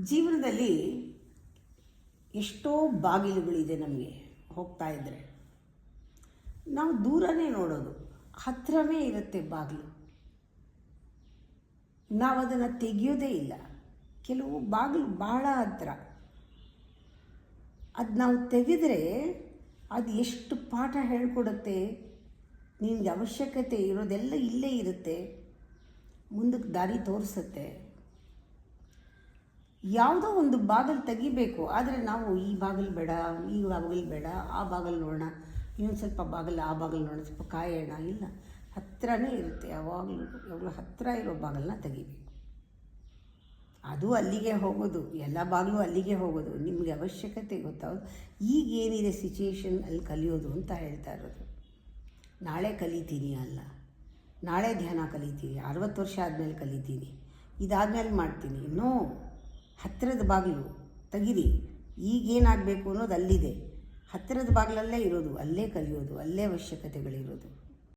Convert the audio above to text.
ಜೀವನದಲ್ಲಿ ಎಷ್ಟೋ ಬಾಗಿಲುಗಳಿದೆ ನಮಗೆ. ಹೋಗ್ತಾ ಇದ್ದರೆ ನಾವು ದೂರನೇ ನೋಡೋದು, ಹತ್ತಿರವೇ ಇರುತ್ತೆ ಬಾಗಿಲು. ನಾವು ಅದನ್ನು ತೆಗೆಯೋದೇ ಇಲ್ಲ. ಕೆಲವು ಬಾಗಿಲು ಬಹಳ ಹತ್ತಿರ, ಅದು ನಾವು ತೆಗೆದರೆ ಅದು ಎಷ್ಟು ಪಾಠ ಹೇಳಿಕೊಡುತ್ತೆ. ನಿನಗೆ ಅವಶ್ಯಕತೆ ಇರೋದೆಲ್ಲ ಇಲ್ಲೇ ಇರುತ್ತೆ, ಮುಂದಕ್ಕೆ ದಾರಿ ತೋರಿಸುತ್ತೆ. ಯಾವುದೋ ಒಂದು ಬಾಗಿಲು ತೆಗಿಬೇಕು, ಆದರೆ ನಾವು ಈ ಬಾಗಿಲು ಬೇಡ, ಈ ಬಾಗಿಲು ಬೇಡ, ಆ ಬಾಗಿಲು ನೋಡೋಣ, ಇನ್ನೊಂದು ಸ್ವಲ್ಪ ಬಾಗಿಲು, ಆ ಬಾಗಿಲು ನೋಡೋಣ, ಸ್ವಲ್ಪ ಕಾಯೋಣ. ಇಲ್ಲ, ಹತ್ತಿರನೇ ಇರುತ್ತೆ. ಯಾವಾಗಲೂ ಹತ್ತಿರ ಇರೋ ಬಾಗಿಲನ್ನ ತೆಗಿಬೇಕು. ಅದು ಅಲ್ಲಿಗೆ ಹೋಗೋದು, ಎಲ್ಲ ಬಾಗಿಲು ಅಲ್ಲಿಗೆ ಹೋಗೋದು. ನಿಮಗೆ ಅವಶ್ಯಕತೆ ಗೊತ್ತಾಗೋದು ಈಗೇನಿದೆ ಸಿಚುಯೇಷನ್ ಅಲ್ಲಿ ಕಲಿಯೋದು ಅಂತ ಹೇಳ್ತಾ ಇರೋದು. ನಾಳೆ ಕಲಿತೀನಿ ಅಲ್ಲ, ನಾಳೆ ಧ್ಯಾನ ಕಲಿತೀನಿ, 60 ವರ್ಷ ಆದಮೇಲೆ ಕಲಿತೀನಿ, ಇದಾದಮೇಲೆ ಮಾಡ್ತೀನಿ. ನೋ, ಹತ್ತಿರದ ಬಾಗಿಲು ತೆಗಿರಿ. ಈಗೇನಾಗಬೇಕು ಅನ್ನೋದು ಅಲ್ಲಿದೆ, ಹತ್ತಿರದ ಬಾಗಿಲಲ್ಲೇ ಇರೋದು, ಅಲ್ಲೇ ಕಲಿಯೋದು, ಅಲ್ಲೇ ಅವಶ್ಯಕತೆಗಳಿರೋದು.